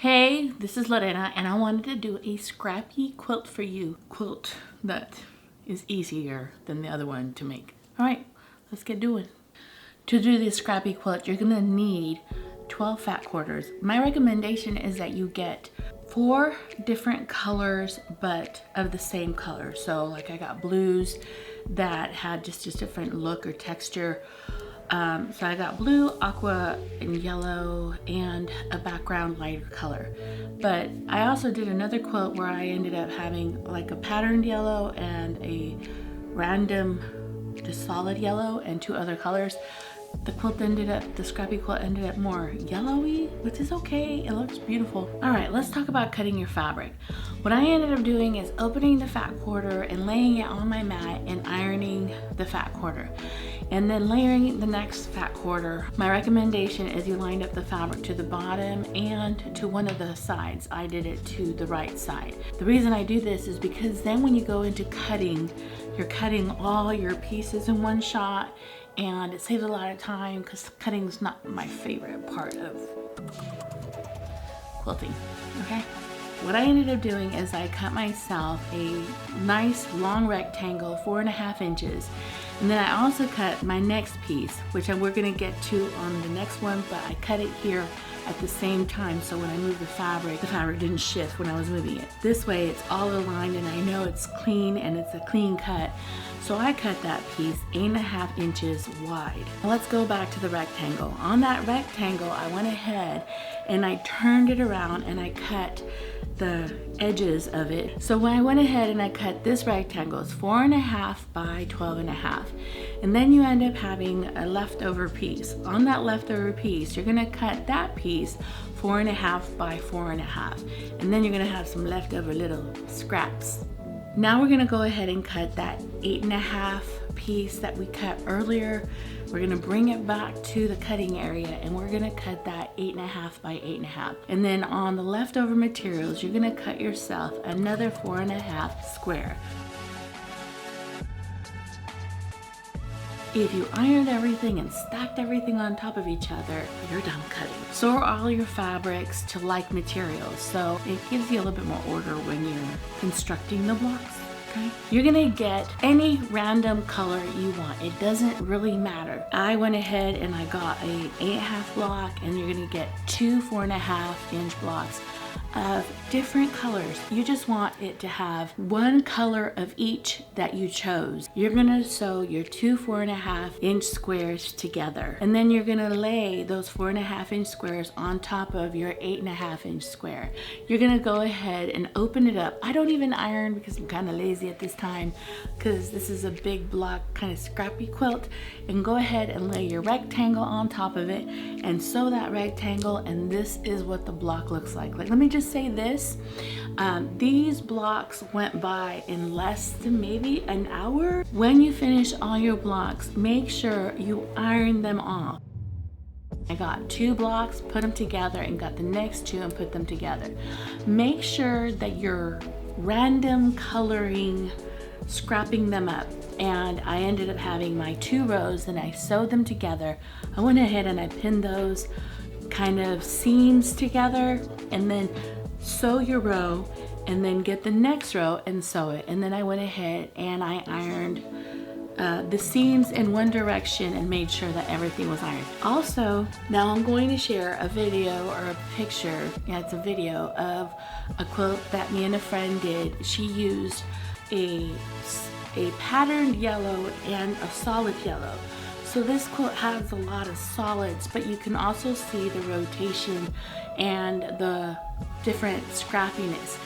Hey, this is Lorena and I wanted to do a scrappy quilt for you. Quilt that is easier than the other one to make. All right, let's get doing. To do this scrappy quilt, you're gonna need 12 fat quarters. My recommendation is that you get 4 different colors, but of the same color. So like I got blues that had just a different look or texture. So I got blue, aqua, and yellow, and a background lighter color. But I also did another quilt where I ended up having like a patterned yellow and a random just solid yellow and 2 other colors. The scrappy quilt ended up more yellowy, which is okay. It looks beautiful. All right, let's talk about cutting your fabric. What I ended up doing is opening the fat quarter and laying it on my mat and ironing the fat quarter. And then layering the next fat quarter. My recommendation is you lined up the fabric to the bottom and to one of the sides. I did it to the right side. The reason I do this is because then when you go into cutting, you're cutting all your pieces in one shot, and it saves a lot of time because cutting is not my favorite part of quilting, okay? What I ended up doing is I cut myself a nice long rectangle, 4.5 inches. And then I also cut my next piece, which we're gonna get to on the next one, but I cut it here at the same time, so when I moved the fabric didn't shift when I was moving it. This way it's all aligned and I know it's clean and it's a clean cut. So I cut that piece 8.5 inches wide. Now let's go back to the rectangle. On that rectangle, I went ahead and I turned it around and I cut the edges of it. So when I went ahead and I cut this rectangle, it's 4.5 by 12.5. And then you end up having a leftover piece. On that leftover piece, you're gonna cut that piece 4.5 by 4.5. And then you're gonna have some leftover little scraps. Now we're gonna go ahead and cut that 8.5 piece that we cut earlier. We're gonna bring it back to the cutting area and we're gonna cut that 8.5 by 8.5. And then on the leftover materials, you're gonna cut yourself another 4.5 square. If you ironed everything and stacked everything on top of each other, you're done cutting. Store all your fabrics to like materials, so it gives you a little bit more order when you're constructing the blocks, okay? You're gonna get any random color you want. It doesn't really matter. I went ahead and I got a 8.5 block, and you're gonna get 2 4.5 inch blocks of different colors. You just want it to have one color of each that you chose. You're gonna sew your 2 4.5 inch squares together, and then you're gonna lay those 4.5 inch squares on top of your 8.5 inch square. You're gonna go ahead and open it up. I don't even iron because I'm kind of lazy at this time, because this is a big block kind of scrappy quilt. And go ahead and lay your rectangle on top of it and sew that rectangle, and this is what the block looks like. Let me just say this, these blocks went by in less than maybe an hour. When you finish all your blocks, make sure you iron them off. I got 2 blocks, put them together, and got the next 2 and put them together. Make sure that you're random coloring, scrapping them up. And I ended up having my 2 rows and I sewed them together. I went ahead and I pinned those kind of seams together, and then sew your row and then get the next row and sew it. And then I went ahead and I ironed the seams in one direction and made sure that everything was ironed. Also, now I'm going to share a video or a picture, yeah, it's a video of a quilt that me and a friend did. She used a patterned yellow and a solid yellow. So this quilt has a lot of solids, but you can also see the rotation and the different scrappiness.